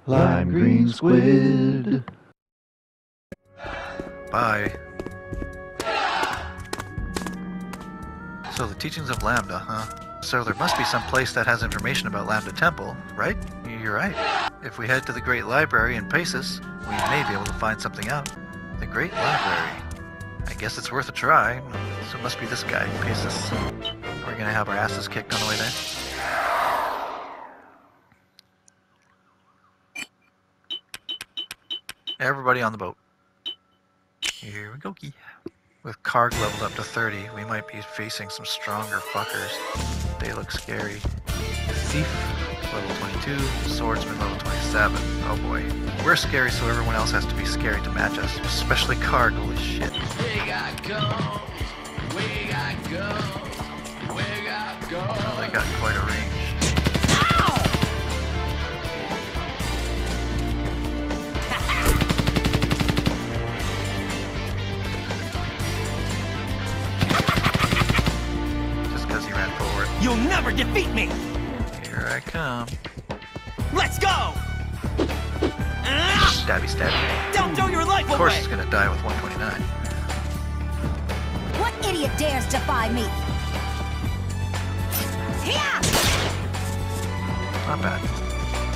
LimeGreenSquid. Bye. So the teachings of Lambda, huh? So there must be some place that has information about Lambda Temple, right? You're right. If we head to the Great Library in Peisus, we may be able to find something out. The Great Library. I guess it's worth a try. So it must be this guy, Peisus. We're gonna have our asses kicked on the way there. Everybody on the boat. Here we go. With Kharg leveled up to 30, we might be facing some stronger fuckers. They look scary. Thief, level 22. Swordsman, level 27. Oh boy. We're scary, so everyone else has to be scary to match us. Especially Kharg, holy shit. We got guns. We got guns. We got guns. Oh, they got quite a range. You'll never defeat me! Here I come. Let's go! Stabby, stabby. Don't throw your life away! Of course he's gonna die with 129. What idiot dares defy me? Not bad.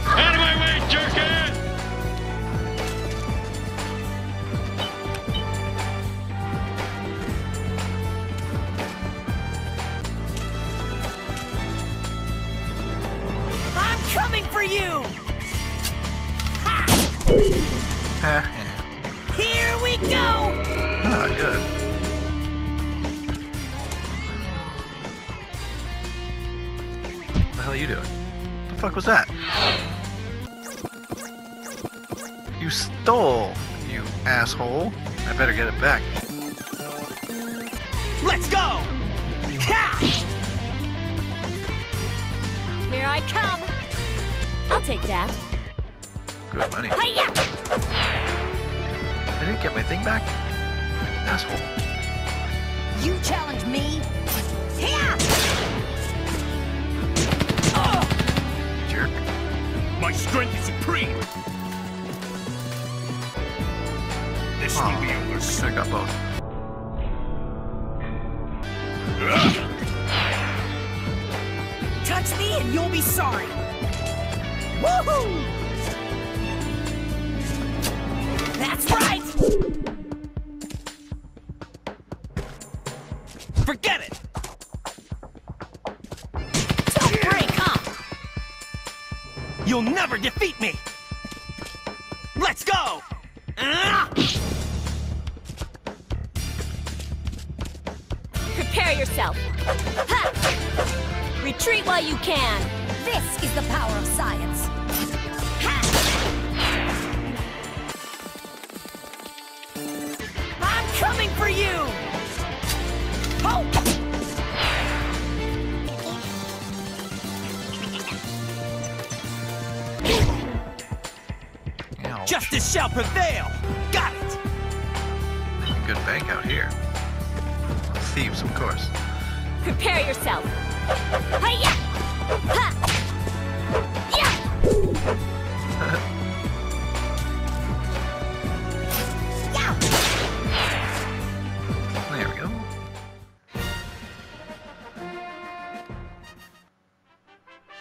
Out of my way, jerkhead! Coming for you! Ha! Here we go! Ah, good. What the hell are you doing? What the fuck was that? You stole, you asshole. I better get it back. Let's go! Ha! Here I come! I'll take that. Good money. Hi-ya! I didn't get my thing back? Asshole. You challenge me? Here! Jerk. My strength is supreme! This will be over soon. I got both. Touch me and you'll be sorry! Woohoo! That's right! Forget it! Don't break, huh? You'll never defeat me! Let's go! Prepare yourself. Ha! Retreat while you can. This is the power of science. Ha! I'm coming for you! Oh! Ow. Justice shall prevail! Got it! Making good bank out here. Thieves, of course. Prepare yourself. Hi-ya! Ha! Yeah! There we go.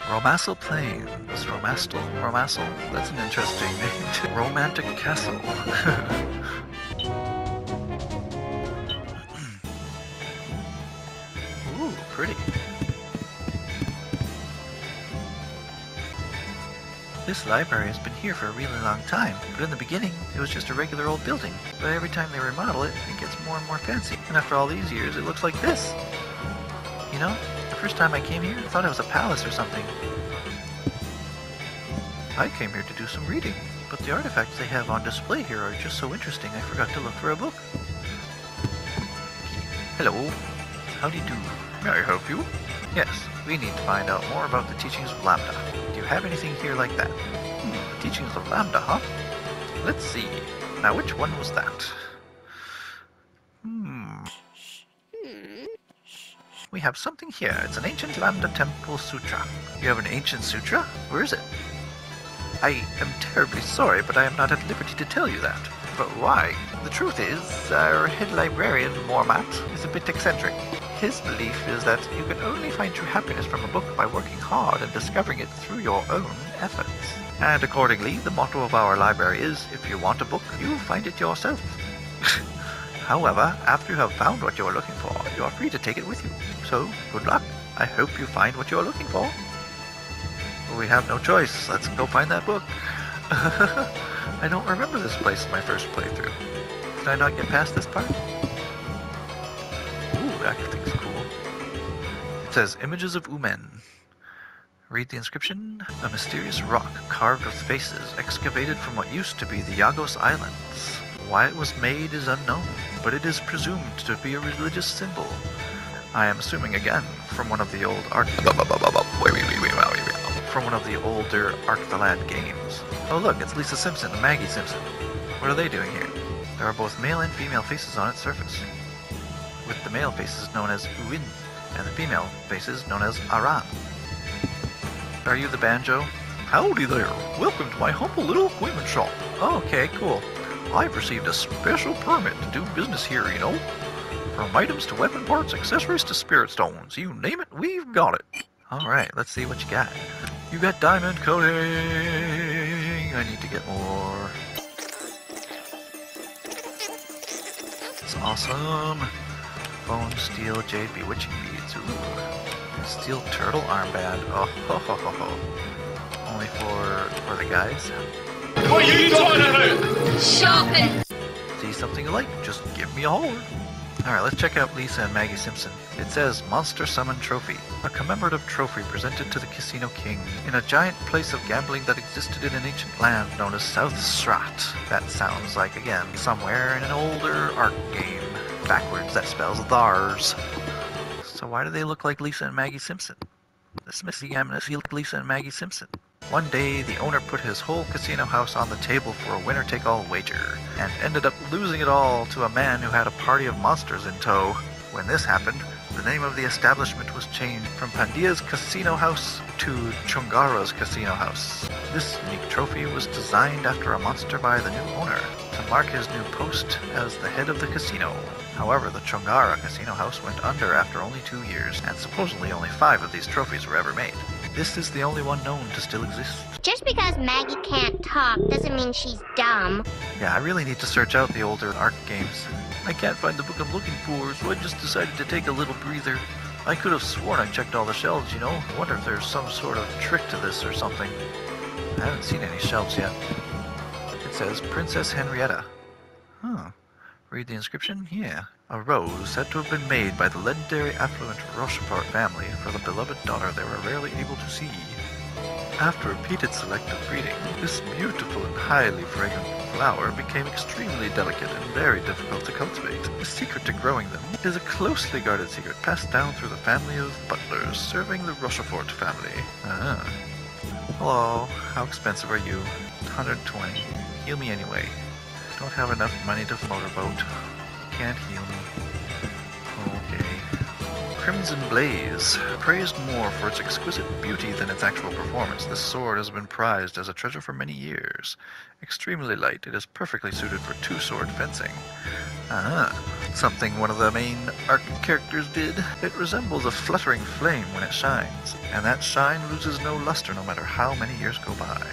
Romassel Plains. Romassel. That's an interesting name. Romantic Castle. Ooh, pretty. This library has been here for a really long time, but in the beginning, it was just a regular old building. But every time they remodel it, it gets more and more fancy. And after all these years, it looks like this. You know, the first time I came here, I thought it was a palace or something. I came here to do some reading, but the artifacts they have on display here are just so interesting I forgot to look for a book. Hello. How do you do? May I help you? Yes, we need to find out more about the teachings of Lambda. Do you have anything here like that? The teachings of Lambda, huh? Let's see. Now, which one was that? We have something here. It's an ancient Lamda Temple Sutra. You have an ancient sutra? Where is it? I am terribly sorry, but I am not at liberty to tell you that. But why? The truth is, our head librarian, Mormat, is a bit eccentric. His belief is that you can only find true happiness from a book by working hard and discovering it through your own efforts. And accordingly, the motto of our library is, if you want a book, you find it yourself. However, after you have found what you are looking for, you are free to take it with you. So, good luck. I hope you find what you are looking for. We have no choice. Let's go find that book. I don't remember this place in my first playthrough. Did I not get past this part? Ooh, that thing's cool. It says, Images of Umen. Read the inscription. A mysterious rock carved with faces excavated from what used to be the Yagos Islands. Why it was made is unknown, but it is presumed to be a religious symbol. I am assuming again from one of the old from one of the older Ark the Lad games. Oh look, it's Lisa Simpson and Maggie Simpson. What are they doing here? There are both male and female faces on its surface, with the male faces known as Uin and the female faces known as Aran. Are you the banjo? Howdy there. Welcome to my humble little equipment shop. Oh, okay, cool. I've received a special permit to do business here, you know. From items to weapon parts, accessories to spirit stones. You name it, we've got it. Alright, let's see what you got. You got diamond coating. I need to get more. It's awesome. Bone, steel, jade, bewitching beads. Ooh. Steel turtle armband. Oh, ho, ho, ho, ho. Only for the guys. What are you talking about? Shopping! See something you like? Just give me a holler. Alright, let's check out Lisa and Maggie Simpson. It says Monster Summon Trophy, a commemorative trophy presented to the Casino King in a giant place of gambling that existed in an ancient land known as South Strat. That sounds like, again, somewhere in an older Ark game. Backwards, that spells thars. So why do they look like Lisa and Maggie Simpson? This Missy Amnesty look Lisa and Maggie Simpson. One day, the owner put his whole casino house on the table for a winner-take-all wager, and ended up losing it all to a man who had a party of monsters in tow. When this happened, the name of the establishment was changed from Pandia's Casino House to Chungara's Casino House. This unique trophy was designed after a monster by the new owner, to mark his new post as the head of the casino. However, the Chungara Casino House went under after only 2 years, and supposedly only 5 of these trophies were ever made. This is the only one known to still exist. Just because Maggie can't talk doesn't mean she's dumb. Yeah, I really need to search out the older Ark games. I can't find the book I'm looking for, so I just decided to take a little breather. I could have sworn I checked all the shelves, you know. I wonder if there's some sort of trick to this or something. I haven't seen any shelves yet. It says Princess Henrietta. Huh. Read the inscription? Yeah. A rose said to have been made by the legendary affluent Rochefort family for the beloved daughter they were rarely able to see. After repeated selective breeding, this beautiful and highly fragrant flower became extremely delicate and very difficult to cultivate. The secret to growing them is a closely guarded secret passed down through the family of butlers serving the Rochefort family. Ah. Hello, how expensive are you? 120. Heal me anyway. Don't have enough money to motorboat. Can't heal me. Okay. Crimson Blaze. Praised more for its exquisite beauty than its actual performance, this sword has been prized as a treasure for many years. Extremely light, it is perfectly suited for two-sword fencing. Something one of the main Ark characters did. It resembles a fluttering flame when it shines, and that shine loses no luster no matter how many years go by.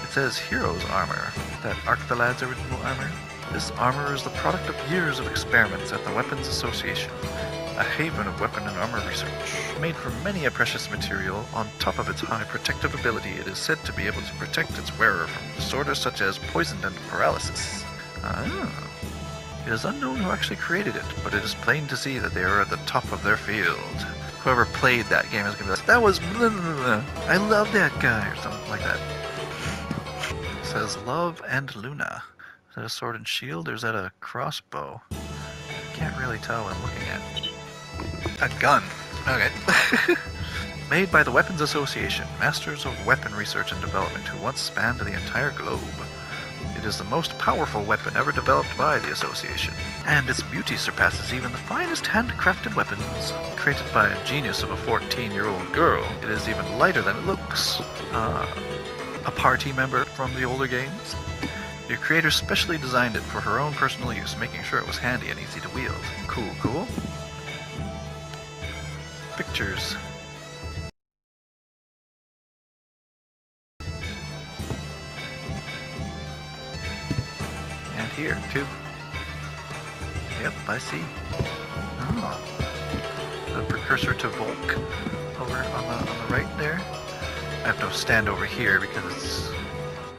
It says Hero's Armor, that Ark the Lad's original armor. This armor is the product of years of experiments at the Weapons Association, a haven of weapon and armor research. Made from many a precious material, on top of its high protective ability, it is said to be able to protect its wearer from disorders such as poison and paralysis. It is unknown who actually created it, but it is plain to see that they are at the top of their field. Whoever played that game is going to be like, that was blah, blah, blah. I love that guy, or something like that. It says Love and Luna. Is that a sword and shield, or is that a crossbow? I can't really tell what I'm looking at. A gun. Okay. Made by the Weapons Association, masters of weapon research and development who once spanned the entire globe. It is the most powerful weapon ever developed by the Association, and its beauty surpasses even the finest handcrafted weapons. Created by a genius of a 14-year-old girl, it is even lighter than it looks. a party member from the older games. Your creator specially designed it for her own personal use, making sure it was handy and easy to wield. Cool, cool. Pictures. And here, too. Yep, I see. Oh. The precursor to Volk over on the right there. I have to stand over here because it's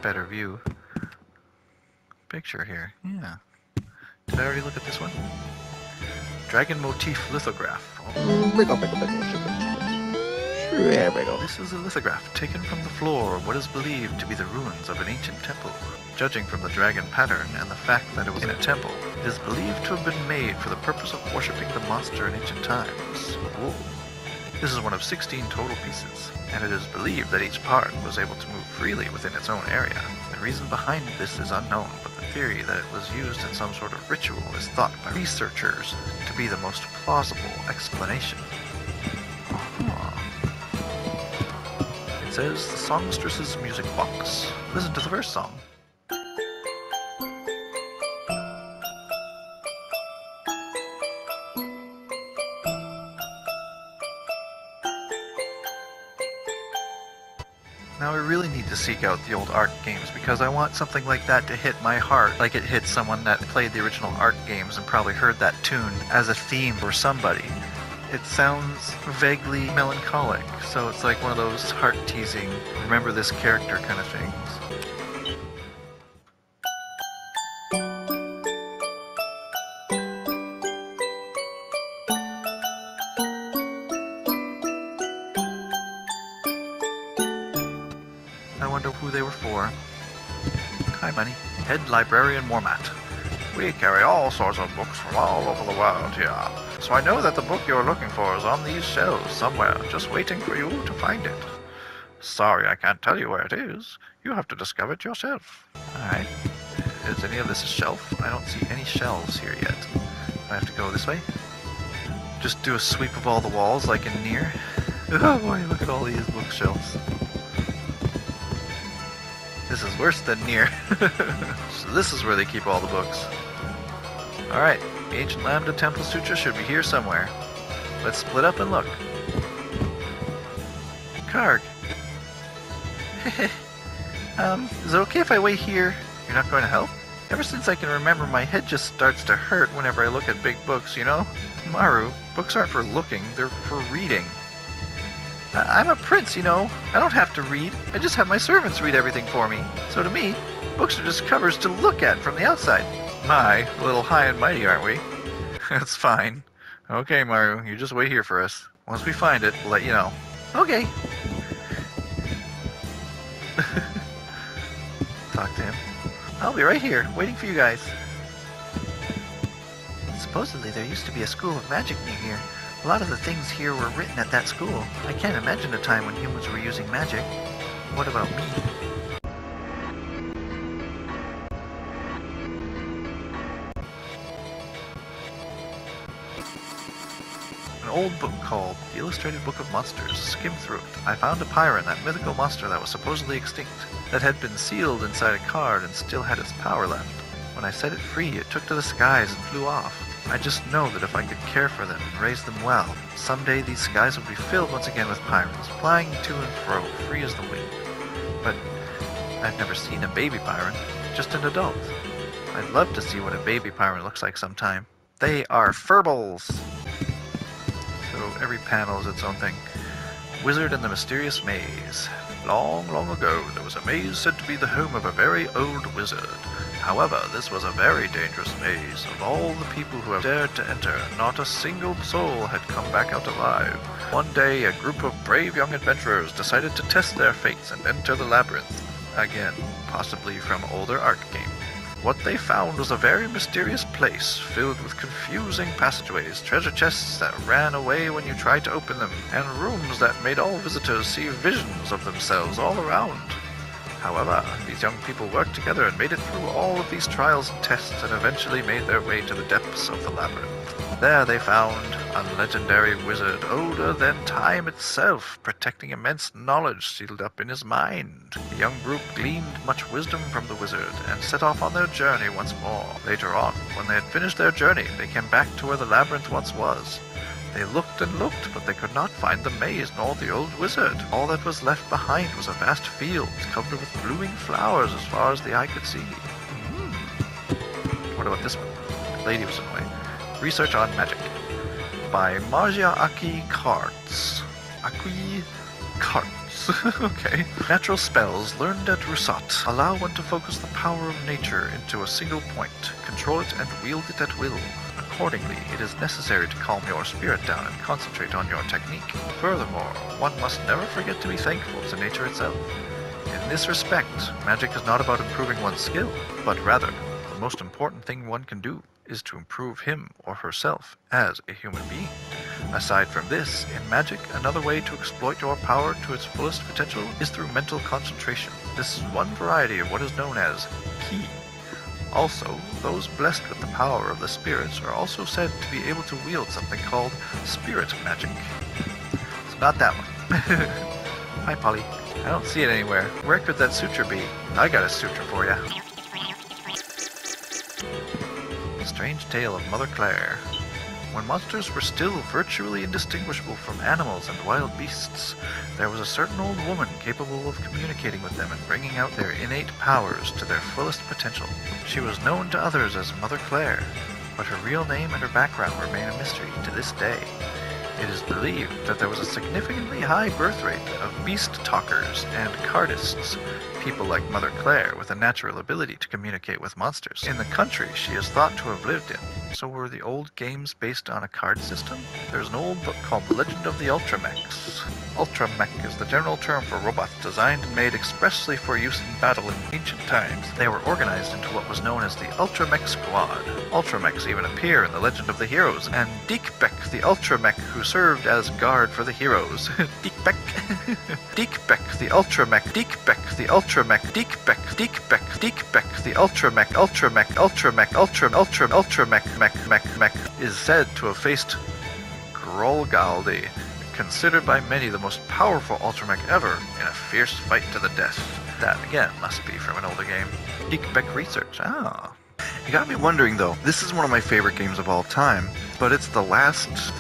better view. Picture here, yeah. Did I already look at this one? Dragon motif lithograph. This is a lithograph taken from the floor of what is believed to be the ruins of an ancient temple. Judging from the dragon pattern and the fact that it was in a temple, it is believed to have been made for the purpose of worshipping the monster in ancient times. Whoa. This is one of 16 total pieces, and it is believed that each part was able to move freely within its own area. The reason behind this is unknown, but the theory that it was used in some sort of ritual is thought by researchers to be the most plausible explanation. It says the songstress's music box. Listen to the first song. Now I really need to seek out the old ARC games because I want something like that to hit my heart like it hit someone that played the original ARC games and probably heard that tune as a theme for somebody. It sounds vaguely melancholic, so it's like one of those heart-teasing, remember this character kind of things. I wonder who they were for. Hi, Money. Head Librarian Mormat. We carry all sorts of books from all over the world here. So I know that the book you're looking for is on these shelves somewhere, just waiting for you to find it. Sorry, I can't tell you where it is. You have to discover it yourself. Alright. Is any of this a shelf? I don't see any shelves here yet. I have to go this way? Just do a sweep of all the walls like in Nier? Oh boy, look at all these bookshelves. This is worse than Nier. So this is where they keep all the books. Alright, the ancient Lamda Temple Sutra should be here somewhere. Let's split up and look. Kharg. Is it okay if I wait here? You're not going to help? Ever since I can remember, my head just starts to hurt whenever I look at big books, you know? Maru, books aren't for looking, they're for reading. I'm a prince, you know. I don't have to read. I just have my servants read everything for me. So to me, books are just covers to look at from the outside. My, a little high and mighty, aren't we? That's fine. Okay, Maru, you just wait here for us. Once we find it, we'll let you know. Okay. Talk to him. I'll be right here, waiting for you guys. Supposedly there used to be a school of magic near here. A lot of the things here were written at that school. I can't imagine a time when humans were using magic. What about me? An old book called The Illustrated Book of Monsters. Skimmed through it. I found a Pyron, that mythical monster that was supposedly extinct, that had been sealed inside a card and still had its power left. When I set it free, it took to the skies and flew off. I just know that if I could care for them and raise them well, someday these skies would be filled once again with Pyrons, flying to and fro, free as the wind. But I've never seen a baby Pyron, just an adult. I'd love to see what a baby Pyron looks like sometime. They are furbles! So every panel is its own thing. Wizard and the Mysterious Maze. Long, long ago, there was a maze said to be the home of a very old wizard. However, this was a very dangerous maze. Of all the people who have dared to enter, not a single soul had come back out alive. One day, a group of brave young adventurers decided to test their fates and enter the labyrinth. Again, possibly from older ARC game. What they found was a very mysterious place, filled with confusing passageways, treasure chests that ran away when you tried to open them, and rooms that made all visitors see visions of themselves all around. However, these young people worked together and made it through all of these trials and tests and eventually made their way to the depths of the labyrinth. There they found a legendary wizard older than time itself, protecting immense knowledge sealed up in his mind. The young group gleaned much wisdom from the wizard and set off on their journey once more. Later on, when they had finished their journey, they came back to where the labyrinth once was. They looked and looked, but they could not find the maze nor the old wizard. All that was left behind was a vast field covered with blooming flowers as far as the eye could see. What about this one? The lady was in the way. Research on Magic by Marja Aki Karts. Aki Karts. Okay. Natural spells learned at Rusat allow one to focus the power of nature into a single point, control it and wield it at will. Accordingly, it is necessary to calm your spirit down and concentrate on your technique. Furthermore, one must never forget to be thankful to nature itself. In this respect, magic is not about improving one's skill, but rather, the most important thing one can do is to improve him or herself as a human being. Aside from this, in magic, another way to exploit your power to its fullest potential is through mental concentration. This is one variety of what is known as ki. Also, those blessed with the power of the spirits are also said to be able to wield something called spirit magic. It's not that one. Hi, Polly. I don't see it anywhere. Where could that suture be? I got a suture for ya. Strange Tale of Mother Claire. When monsters were still virtually indistinguishable from animals and wild beasts, there was a certain old woman capable of communicating with them and bringing out their innate powers to their fullest potential. She was known to others as Mother Claire, but her real name and her background remain a mystery to this day. It is believed that there was a significantly high birth rate of beast talkers and cardists, people like Mother Claire with a natural ability to communicate with monsters. In the country she is thought to have lived in. So were the old games based on a card system? There's an old book called The Legend of the Ultramechs. Ultramech is the general term for robots designed and made expressly for use in battle in ancient times. They were organized into what was known as the Ultramech Squad. Ultramechs even appear in The Legend of the Heroes, and Deekbek, the Ultramech who served as guard for the heroes. Deekbek. Deekbek, the Ultramech. Deekbek, the Ultramech. Deekbek, Deekbek, Deekbek, the Ultramech, Ultramech, is said to have faced Grolgaldi, considered by many the most powerful Ultramech ever, in a fierce fight to the death. That, again, must be from an older game. Deekbek Research. Ah. You got me wondering, though. This is one of my favorite games of all time, but it's the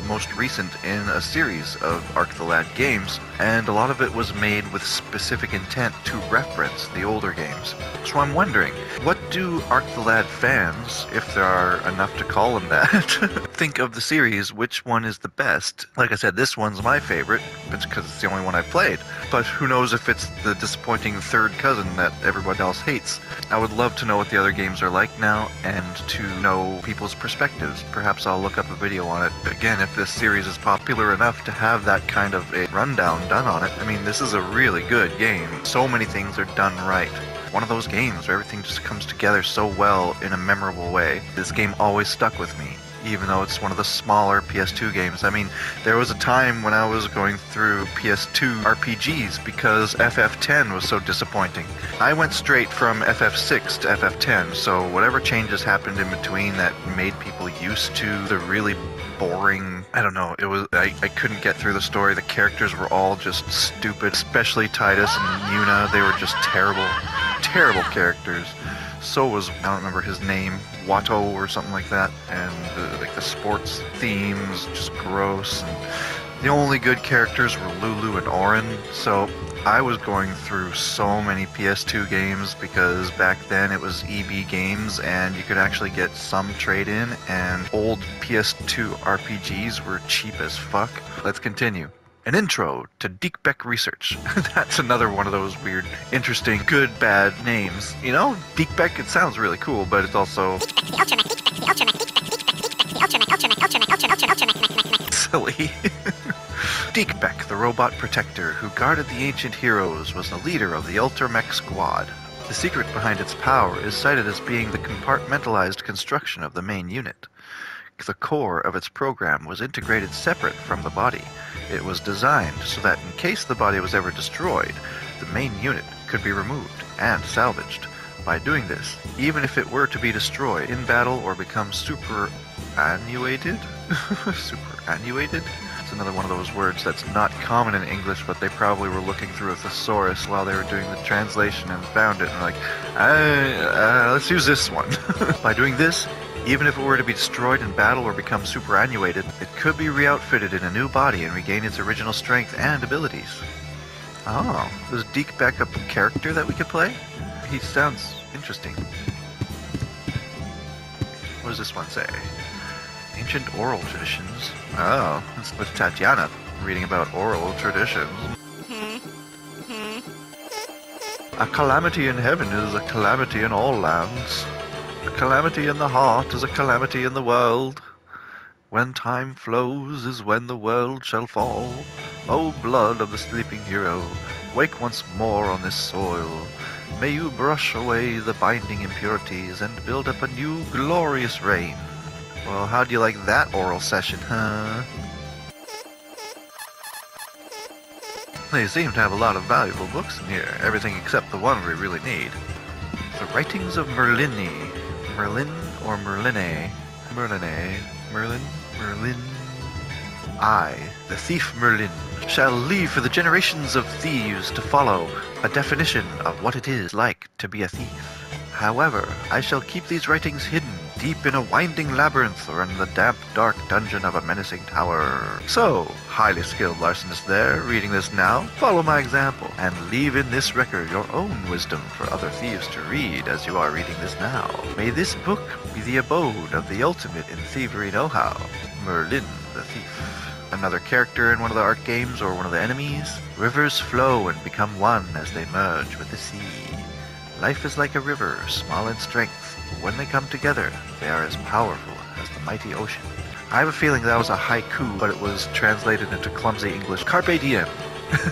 most recent in a series of Arc the Lad games, and a lot of it was made with specific intent to reference the older games. So I'm wondering, what do Arc the Lad fans, if there are enough to call them that, think of the series? Which one is the best? Like I said, this one's my favorite, it's because it's the only one I've played, but who knows if it's the disappointing third cousin that everyone else hates. I would love to know what the other games are like now, and to know people's perspectives. Perhaps I'll look up a video on it. Again, if this series is popular enough to have that kind of a rundown done on it. I mean, this is a really good game. So many things are done right. One of those games where everything just comes together so well in a memorable way. This game always stuck with me, even though it's one of the smaller PS2 games. I mean, there was a time when I was going through PS2 RPGs because FF10 was so disappointing. I went straight from FF6 to FF10, so whatever changes happened in between that made people used to the really boring, I don't know, I couldn't get through the story. The characters were all just stupid, especially Titus and Yuna. They were just terrible characters. So was, I don't remember his name, Watto or something like that, and like the sports themes, just gross. And the only good characters were Lulu and Auron, so I was going through so many PS2 games because back then it was EB Games and you could actually get some trade-in, and old PS2 RPGs were cheap as fuck. Let's continue. An intro to Deekbek Research. That's another one of those weird, interesting, good, bad names. You know, Deekbek, it sounds really cool, but it's also silly. Deekbek, the robot protector who guarded the ancient heroes, was the leader of the Ultramech Squad. The secret behind its power is cited as being the compartmentalized construction of the main unit. The core of its program was integrated separate from the body. It was designed so that in case the body was ever destroyed, the main unit could be removed and salvaged. By doing this, even if it were to be destroyed in battle or become superannuated, Superannuated? It's another one of those words that's not common in English, but they probably were looking through a thesaurus while they were doing the translation and found it, and like, let's use this one. By doing this, even if it were to be destroyed in battle or become superannuated, it could be re-outfitted in a new body and regain its original strength and abilities. Oh, was Deke Beck a character that we could play? He sounds interesting. What does this one say? Ancient oral traditions. Oh, it's with Tatiana, reading about oral traditions. A calamity in heaven is a calamity in all lands. A calamity in the heart is a calamity in the world. When time flows is when the world shall fall. O blood of the sleeping hero, wake once more on this soil. May you brush away the binding impurities and build up a new glorious reign. Well, how do you like that oral session, huh? They seem to have a lot of valuable books in here, everything except the one we really need. The Writings of Merlini. Merlin or Merline? Merlin? I, the thief Merlin, shall leave for the generations of thieves to follow a definition of what it is like to be a thief. However, I shall keep these writings hidden deep in a winding labyrinth or in the damp, dark dungeon of a menacing tower. So, highly skilled larcenist there, reading this now, follow my example, and leave in this record your own wisdom for other thieves to read as you are reading this now. May this book be the abode of the ultimate in thievery know-how, Merlin the Thief. Another character in one of the art games or one of the enemies. Rivers flow and become one as they merge with the sea. Life is like a river, small in strength, but when they come together, they are as powerful as the mighty ocean. I have a feeling that was a haiku, but it was translated into clumsy English. Carpe diem.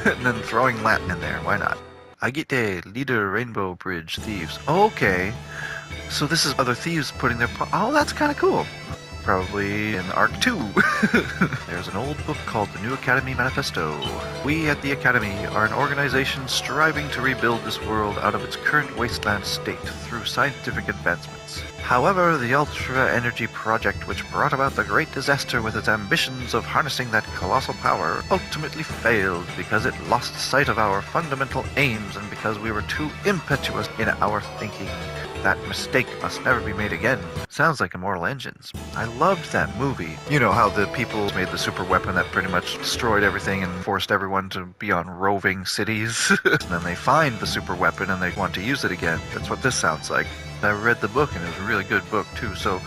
And then throwing Latin in there, why not? Agite, leader, Rainbow Bridge, thieves. Okay. So this is other thieves putting their... Oh, that's kind of cool. Probably in Arc 2. There's an old book called The New Academy Manifesto. We at the Academy are an organization striving to rebuild this world out of its current wasteland state through scientific advancements. However, the Ultra Energy Project, which brought about the great disaster with its ambitions of harnessing that colossal power, ultimately failed because it lost sight of our fundamental aims and because we were too impetuous in our thinking. That mistake must never be made again. Sounds like Immortal Engines. I loved that movie. You know how the people made the super weapon that pretty much destroyed everything and forced everyone to be on roving cities. And then they find the super weapon and they want to use it again. That's what this sounds like. I read the book and it was a really good book too, so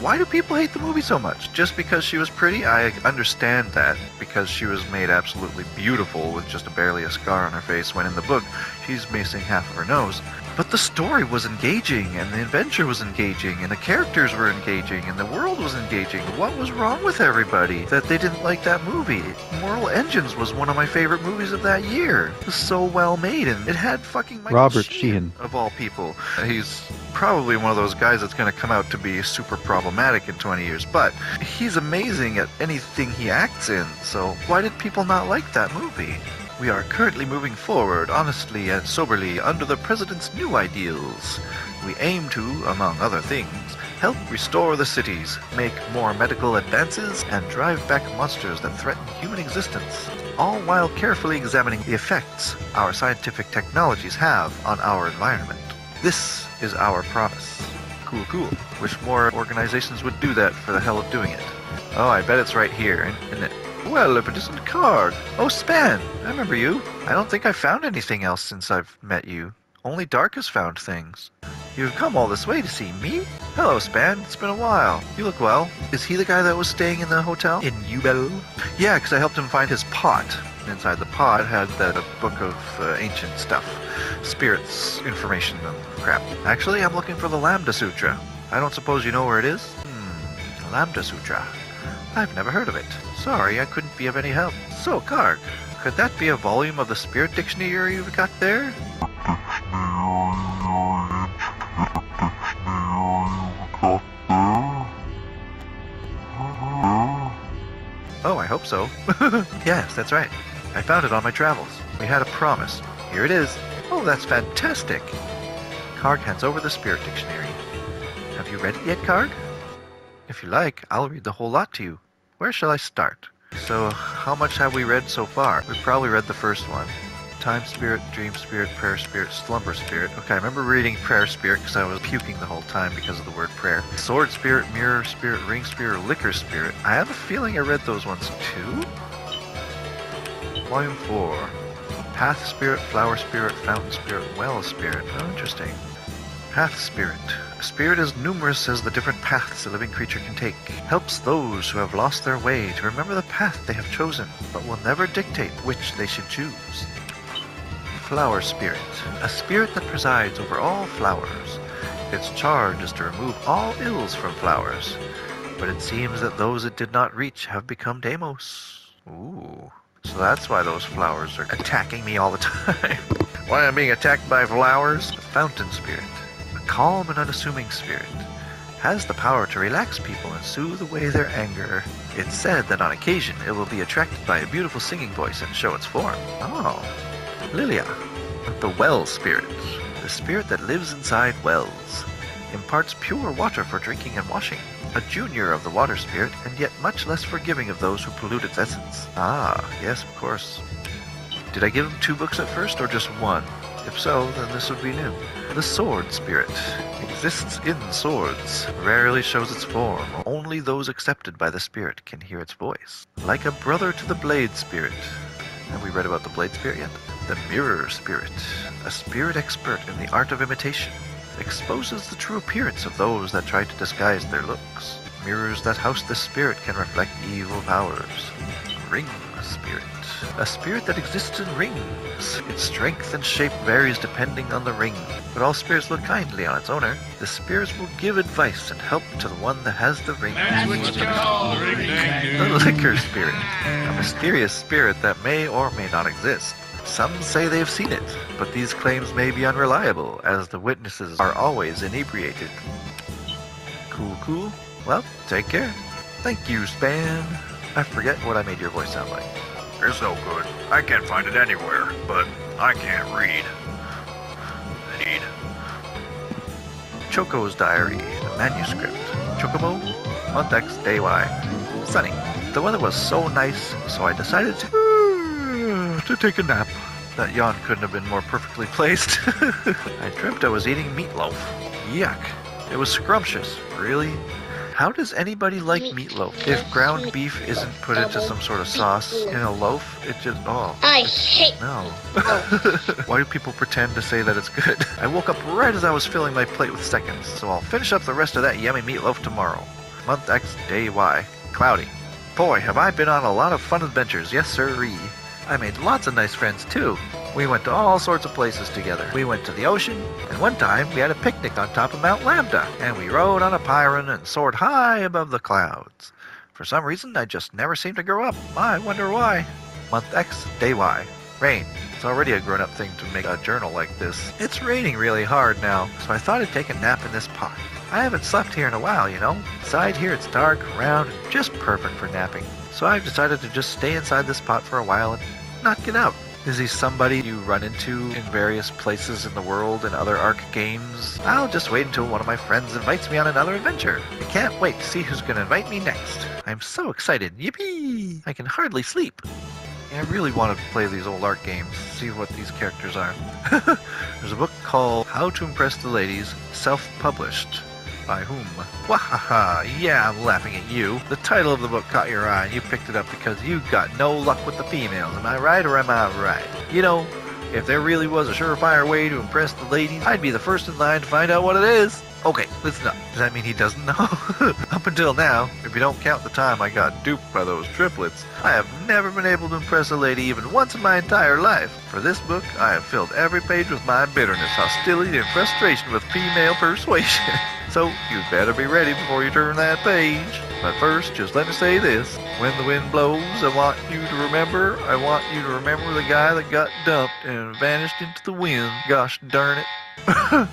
why do people hate the movie so much? Just because she was pretty? I understand that, because she was made absolutely beautiful with just barely a scar on her face, when in the book she's missing half of her nose. But the story was engaging, and the adventure was engaging, and the characters were engaging, and the world was engaging. What was wrong with everybody that they didn't like that movie? Immortal Engines was one of my favorite movies of that year. It was so well made, and it had fucking Michael Robert Sheen, of all people. He's probably one of those guys that's going to come out to be super problematic in 20 years, but he's amazing at anything he acts in, so why did people not like that movie? We are currently moving forward honestly and soberly under the President's new ideals. We aim to, among other things, help restore the cities, make more medical advances, and drive back monsters that threaten human existence, all while carefully examining the effects our scientific technologies have on our environment. This is our promise. Cool, cool. Wish more organizations would do that for the hell of doing it. Oh, I bet it's right here, isn't it? Well, if it isn't Kharg. Oh, Span, I remember you. I don't think I've found anything else since I've met you. Only Dark has found things. You've come all this way to see me? Hello, Span. It's been a while. You look well. Is he the guy that was staying in the hotel? In Ubel? Yeah, because I helped him find his pot. Inside the pot had that book of ancient stuff. Spirits, information, and crap. Actually, I'm looking for the Lamda Sutra. I don't suppose you know where it is? Lamda Sutra. I've never heard of it. Sorry, I couldn't be of any help. So, Kharg, could that be a volume of the Spirit Dictionary you've got there? Oh, I hope so. Yes, that's right. I found it on my travels. We had a promise. Here it is. Oh, that's fantastic. Kharg hands over the Spirit Dictionary. Have you read it yet, Kharg? If you like, I'll read the whole lot to you. Where shall I start? So, how much have we read so far? We've probably read the first one. Time Spirit, Dream Spirit, Prayer Spirit, Slumber Spirit. Okay, I remember reading Prayer Spirit because I was puking the whole time because of the word prayer. Sword Spirit, Mirror Spirit, Ring Spirit, Liquor Spirit. I have a feeling I read those ones too. Volume 4. Path Spirit, Flower Spirit, Fountain Spirit, Well Spirit. Oh, interesting. Path Spirit. A spirit as numerous as the different paths a living creature can take. Helps those who have lost their way to remember the path they have chosen, but will never dictate which they should choose. Flower Spirit. A spirit that presides over all flowers. Its charge is to remove all ills from flowers, but it seems that those it did not reach have become Deimos. Ooh. So that's why those flowers are attacking me all the time. Why I'm being attacked by flowers? The Fountain Spirit. A calm and unassuming spirit. Has the power to relax people and soothe away their anger. It's said that on occasion it will be attracted by a beautiful singing voice and show its form. Oh. Lilia. The Well Spirit. The spirit that lives inside wells. Imparts pure water for drinking and washing. A junior of the water spirit, and yet much less forgiving of those who pollute its essence. Ah, yes, of course. Did I give him 2 books at first, or just 1? If so, then this would be new. The Sword Spirit. Exists in swords. Rarely shows its form. Only those accepted by the spirit can hear its voice. Like a brother to the Blade Spirit. Have we read about the Blade Spirit yet? The Mirror Spirit. A spirit expert in the art of imitation. Exposes the true appearance of those that try to disguise their looks. Mirrors that house the spirit can reflect evil powers. Ring Spirit. A spirit that exists in rings. Its strength and shape varies depending on the ring, but all spirits look kindly on its owner. The spirits will give advice and help to the one that has the ring. That's what you call a ring-dang-ding. The Liquor Spirit. A mysterious spirit that may or may not exist. Some say they have seen it, but these claims may be unreliable, as the witnesses are always inebriated. Cool. Well, take care. Thank you, Span. I forget what I made your voice sound like. It's no good. I can't find it anywhere, but I can't read. Indeed. Choco's Diary, the manuscript. Chocobo, month X, day Y. Sunny. The weather was so nice, so I decided to take a nap. That yawn couldn't have been more perfectly placed. I dreamt I was eating meatloaf. Yuck. It was scrumptious. Really? How does anybody like meatloaf? If ground beef isn't put into some sort of sauce in a loaf, it just, I hate no. Why do people pretend to say that it's good? I woke up right as I was filling my plate with seconds, so I'll finish up the rest of that yummy meatloaf tomorrow. Month X, day Y. Cloudy. Boy, have I been on a lot of fun adventures, yes sirree. I made lots of nice friends too. We went to all sorts of places together. We went to the ocean, and one time we had a picnic on top of Mount Lambda, and we rode on a pyron and soared high above the clouds. For some reason, I just never seemed to grow up. I wonder why. Month X, day Y. Rain. It's already a grown-up thing to make a journal like this. It's raining really hard now, so I thought I'd take a nap in this pot. I haven't slept here in a while, you know. Inside here it's dark, round, and just perfect for napping. So I've decided to just stay inside this pot for a while and not get out. Is he somebody you run into in various places in the world and other ARC games? I'll just wait until one of my friends invites me on another adventure. I can't wait to see who's going to invite me next. I'm so excited. Yippee! I can hardly sleep. I really want to play these old ARC games, see what these characters are. There's a book called How to Impress the Ladies, self-published. By whom? Wahaha, yeah, I'm laughing at you. The title of the book caught your eye and you picked it up because you got no luck with the females. Am I right or am I right? You know, if there really was a surefire way to impress the ladies, I'd be the first in line to find out what it is. Okay, listen up. Does that mean he doesn't know? Up until now, if you don't count the time I got duped by those triplets, I have never been able to impress a lady even once in my entire life. For this book, I have filled every page with my bitterness, hostility, and frustration with female persuasion. So, you'd better be ready before you turn that page. But first, just let me say this. When the wind blows, I want you to remember the guy that got dumped and vanished into the wind. Gosh darn it.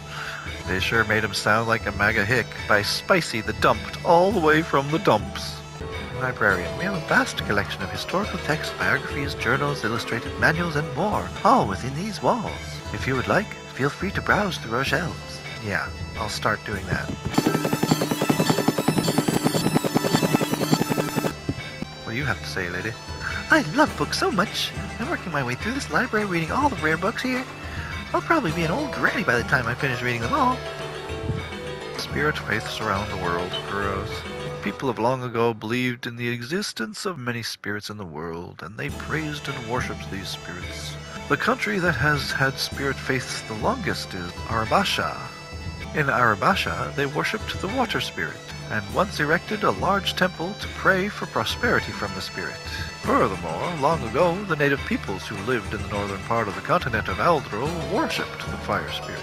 They sure made him sound like a MAGA hick by Spicy the Dumped all the way from the dumps. Librarian, we have a vast collection of historical texts, biographies, journals, illustrated manuals, and more, all within these walls. If you would like, feel free to browse through our shelves. Yeah, I'll start doing that. do you have to say, lady? I love books so much. I'm working my way through this library reading all the rare books here. I'll probably be an old granny by the time I finish reading them all. Spirit faiths around the world, heroes. People of long ago believed in the existence of many spirits in the world, and they praised and worshipped these spirits. The country that has had spirit faiths the longest is Arabasha. In Arabasha, they worshipped the water spirit, and once erected a large temple to pray for prosperity from the spirit. Furthermore, long ago, the native peoples who lived in the northern part of the continent of Aldril worshipped the fire spirit.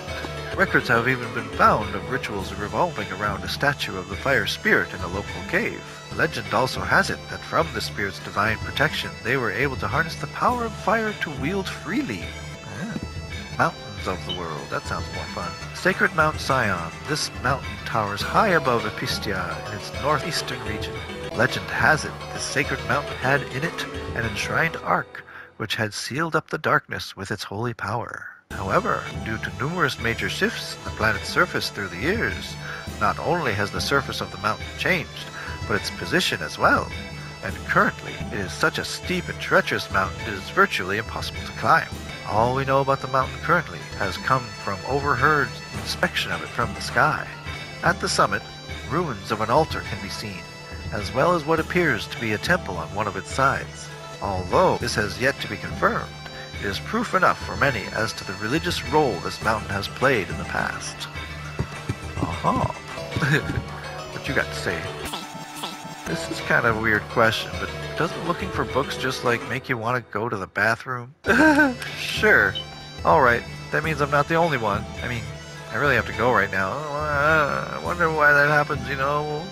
Records have even been found of rituals revolving around a statue of the fire spirit in a local cave. Legend also has it that from the spirit's divine protection, they were able to harness the power of fire to wield freely. Mountains of the world, that sounds more fun. Sacred Mount Sion. This mountain towers high above Epistia in its northeastern region. Legend has it this sacred mountain had in it an enshrined ark, which had sealed up the darkness with its holy power. However, due to numerous major shifts in the planet's surface through the years, not only has the surface of the mountain changed, but its position as well. And currently, it is such a steep and treacherous mountain it is virtually impossible to climb. All we know about the mountain currently has come from overheard inspection of it from the sky. At the summit, ruins of an altar can be seen, as well as what appears to be a temple on one of its sides. Although this has yet to be confirmed, it is proof enough for many as to the religious role this mountain has played in the past. Aha. What you got to say? This is kind of a weird question, but doesn't looking for books just like make you want to go to the bathroom? Sure. Alright, that means I'm not the only one. I mean, I really have to go right now. I wonder why that happens, you know?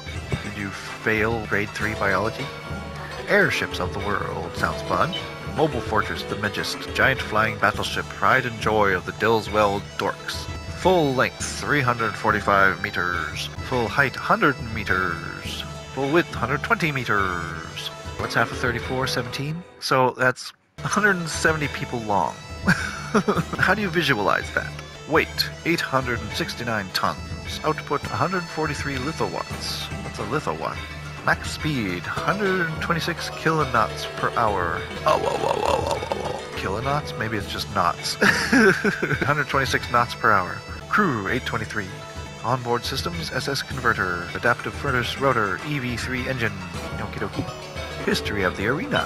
Did you fail grade 3 biology? Airships of the world, sounds fun. Mobile Fortress the Megist, giant flying battleship, pride and joy of the Dillswell Dorks. Full length 345 meters, full height 100 meters, full width 120 meters. What's half of 34? 17? So that's 170 people long. How do you visualize that? Weight 869 tons, output 143 lithowatts. What's a lithowatt? Max speed, 126 kilonauts per hour. Oh. Kilonauts? Maybe it's just knots. 126 knots per hour. Crew, 823. Onboard systems, SS converter, adaptive furnace rotor, EV3 engine. Okie dokie. History of the arena.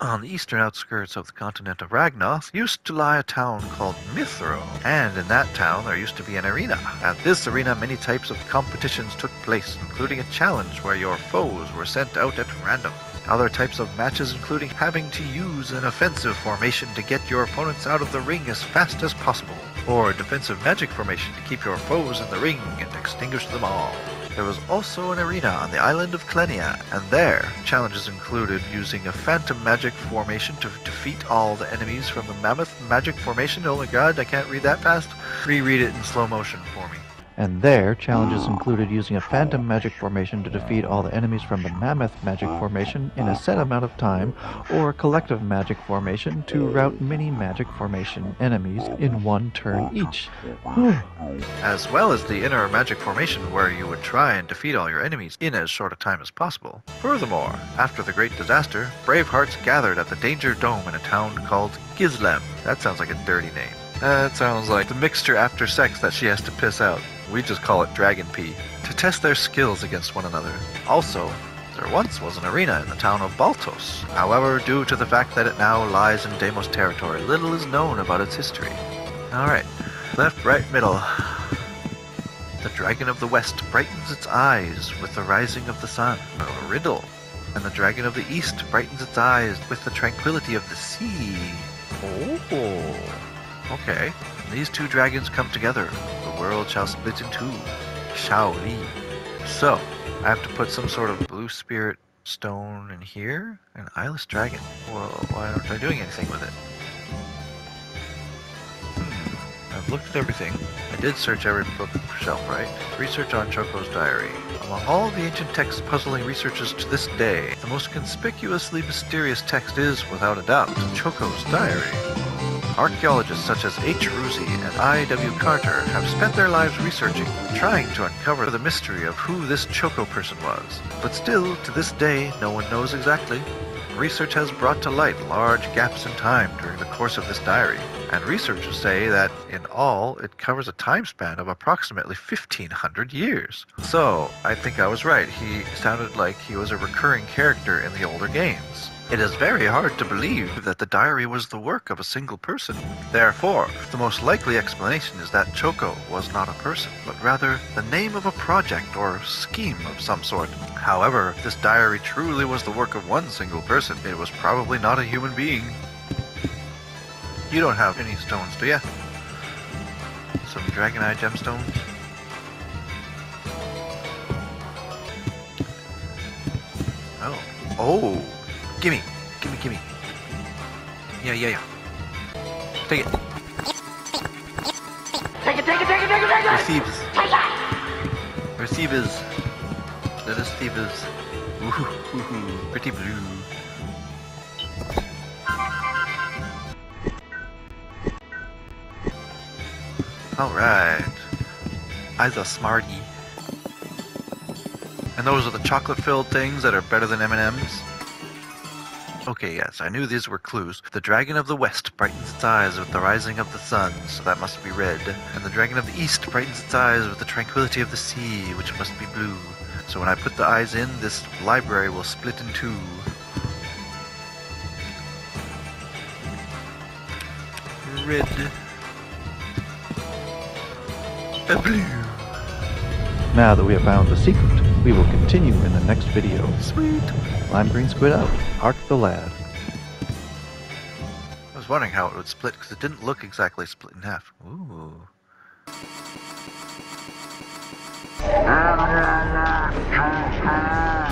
On the eastern outskirts of the continent of Ragnoth used to lie a town called Mithro, and in that town there used to be an arena. At this arena many types of competitions took place, including a challenge where your foes were sent out at random. Other types of matches including having to use an offensive formation to get your opponents out of the ring as fast as possible, or a defensive magic formation to keep your foes in the ring and extinguish them all. There was also an arena on the island of Klenia, and there, challenges included using a phantom magic formation to defeat all the enemies from the mammoth magic formation. Oh my god, I can't read that fast. Reread it in slow motion for me. And there, challenges included using a phantom magic formation to defeat all the enemies from the mammoth magic formation in a set amount of time, or a collective magic formation to rout many magic formation enemies in one turn each. As well as the inner magic formation where you would try and defeat all your enemies in as short a time as possible. Furthermore, after the great disaster, brave hearts gathered at the Danger Dome in a town called Gizlem. That sounds like a dirty name. That sounds like the mixture after sex that she has to piss out. We just call it Dragon Pee. To test their skills against one another. Also, there once was an arena in the town of Baltos. However, due to the fact that it now lies in Deimos territory, little is known about its history. Alright, left, right, middle. The Dragon of the West brightens its eyes with the rising of the sun. A riddle. And the Dragon of the East brightens its eyes with the tranquility of the sea. Oh, okay. When these two dragons come together, the world shall split in two. Shao Li. So, I have to put some sort of blue spirit stone in here? An eyeless dragon. Well, why aren't I doing anything with it? I've looked at everything. I did search every bookshelf, right? Research on Choco's diary. Among all the ancient texts puzzling researchers to this day, the most conspicuously mysterious text is, without a doubt, Choco's diary. Archaeologists such as H. Ruzi and I.W. Carter have spent their lives researching, trying to uncover the mystery of who this Choco person was. But still, to this day, no one knows exactly. Research has brought to light large gaps in time during the course of this diary, and researchers say that, in all, it covers a time span of approximately 1,500 years. So, I think I was right. He sounded like he was a recurring character in the older games. It is very hard to believe that the diary was the work of a single person. Therefore, the most likely explanation is that Choco was not a person, but rather the name of a project or scheme of some sort. However, if this diary truly was the work of one single person, it was probably not a human being. You don't have any stones, do you? Some Dragon Eye gemstones? Oh. Oh! Gimme! Gimme! Yeah. Take it! Take it! Receives! Receives! Let us thieves. Ooh, pretty blue. Alright. I's a smarty. And those are the chocolate-filled things that are better than M&M's? Okay, yes, I knew these were clues. The Dragon of the West brightens its eyes with the rising of the sun, so that must be red. And the Dragon of the East brightens its eyes with the tranquility of the sea, which must be blue. So when I put the eyes in, this library will split in two. Red. And blue. Now that we have found the secret, we will continue in the next video. Sweet. LimeGreenSquid out. Arc the Lad. I was wondering how it would split, because it didn't look exactly split in half. Ooh.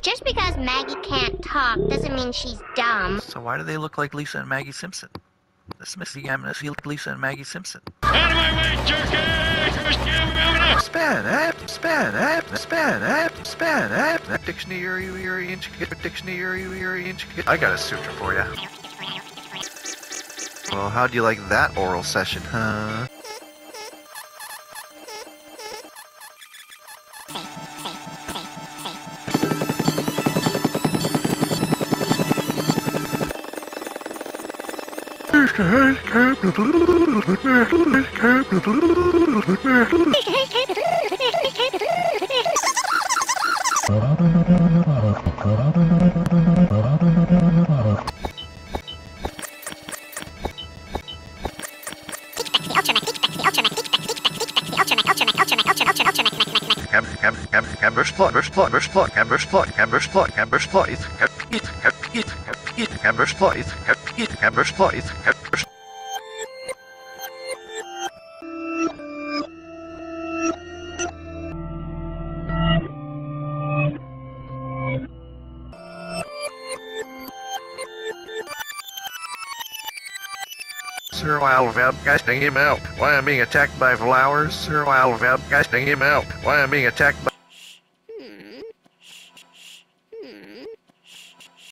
Just because Maggie can't talk doesn't mean she's dumb. So why do they look like Lisa and Maggie Simpson? This Missy Amnesty look Lisa and Maggie Simpson. Out of my way, jerky! Dictionary. I got a sutra for you. Well, how'd you like that oral session, huh? Sir Wild Casting him out. Why I'm being attacked by flowers? Sir Wild Casting him out. Why I'm being attacked by